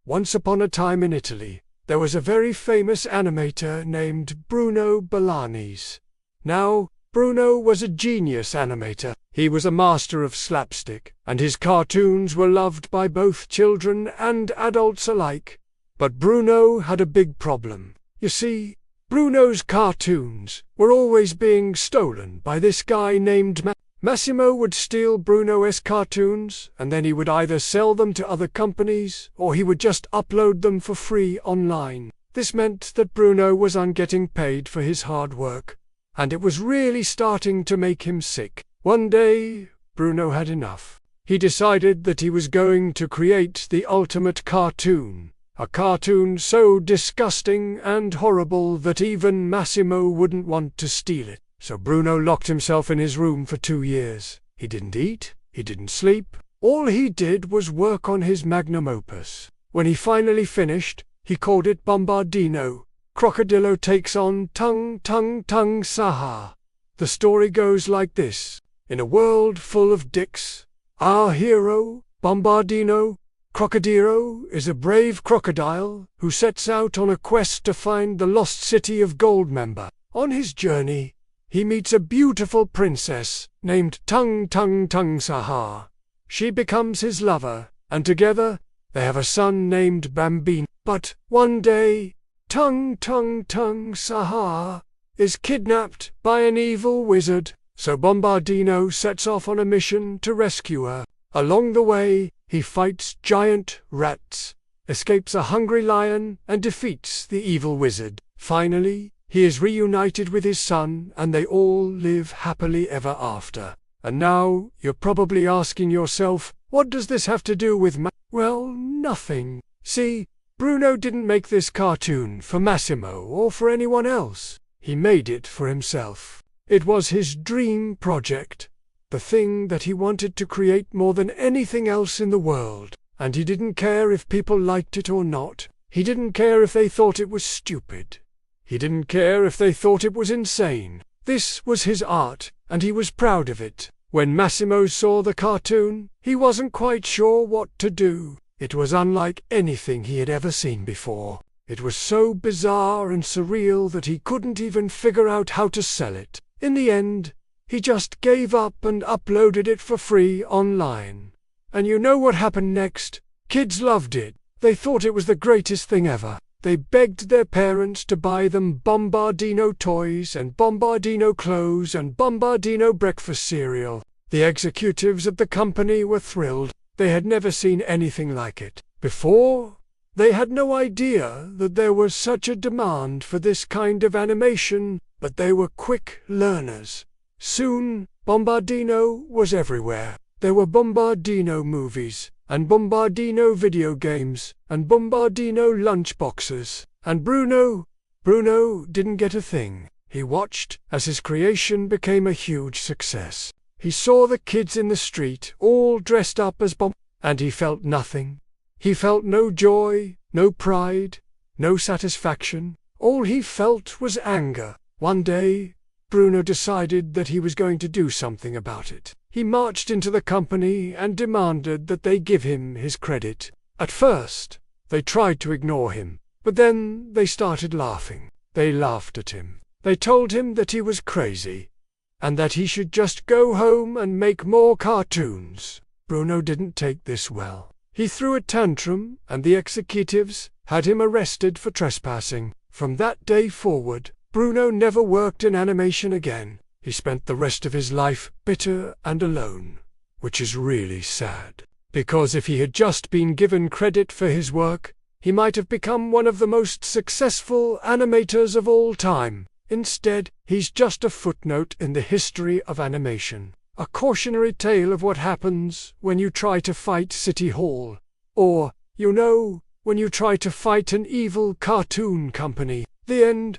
Once upon a time in Italy, there was a very famous animator named Bruno Balanis. Now, Bruno was a genius animator. He was a master of slapstick, and his cartoons were loved by both children and adults alike. But Bruno had a big problem. You see, Bruno's cartoons were always being stolen by this guy named Massimo would steal Bruno's cartoons, and then he would either sell them to other companies, or he would just upload them for free online. This meant that Bruno was getting paid for his hard work, and it was really starting to make him sick. One day, Bruno had enough. He decided that he was going to create the ultimate cartoon, a cartoon so disgusting and horrible that even Massimo wouldn't want to steal it. So Bruno locked himself in his room for 2 years. He didn't eat, he didn't sleep. All he did was work on his magnum opus. When he finally finished, he called it Bombardino Crocodilo takes on Tung Tung Tung Sahur. The story goes like this. In a world full of dicks, our hero, Bombardino Crocodilo, is a brave crocodile who sets out on a quest to find the lost city of Goldmember. On his journey, he meets a beautiful princess named Tung Tung Tung Sahur. She becomes his lover, and together they have a son named Bambino. But one day, Tung Tung Tung Sahur is kidnapped by an evil wizard, so Bombardino sets off on a mission to rescue her. Along the way, he fights giant rats, escapes a hungry lion, and defeats the evil wizard. Finally, he is reunited with his son, and they all live happily ever after. And now, you're probably asking yourself, what does this have to do with Well, nothing. See, Bruno didn't make this cartoon for Massimo or for anyone else. He made it for himself. It was his dream project, the thing that he wanted to create more than anything else in the world. And he didn't care if people liked it or not. He didn't care if they thought it was stupid. He didn't care if they thought it was insane. This was his art, and he was proud of it. When Massimo saw the cartoon, he wasn't quite sure what to do. It was unlike anything he had ever seen before. It was so bizarre and surreal that he couldn't even figure out how to sell it. In the end, he just gave up and uploaded it for free online. And you know what happened next? Kids loved it. They thought it was the greatest thing ever. They begged their parents to buy them Bombardino toys and Bombardino clothes and Bombardino breakfast cereal. The executives of the company were thrilled. They had never seen anything like it before. They had no idea that there was such a demand for this kind of animation, but they were quick learners. Soon, Bombardino was everywhere. There were Bombardino movies, and Bombardino video games, and Bombardino lunchboxes. And Bruno didn't get a thing. He watched as his creation became a huge success. He saw the kids in the street all dressed up as and he felt nothing. He felt no joy, no pride, no satisfaction. All he felt was anger. One day, Bruno decided that he was going to do something about it. He marched into the company and demanded that they give him his credit. At first, they tried to ignore him, but then they started laughing. They laughed at him. They told him that he was crazy, and that he should just go home and make more cartoons. Bruno didn't take this well. He threw a tantrum, and the executives had him arrested for trespassing. From that day forward, Bruno never worked in animation again. He spent the rest of his life bitter and alone, which is really sad. Because if he had just been given credit for his work, he might have become one of the most successful animators of all time. Instead, he's just a footnote in the history of animation, a cautionary tale of what happens when you try to fight City Hall, or, when you try to fight an evil cartoon company. The end.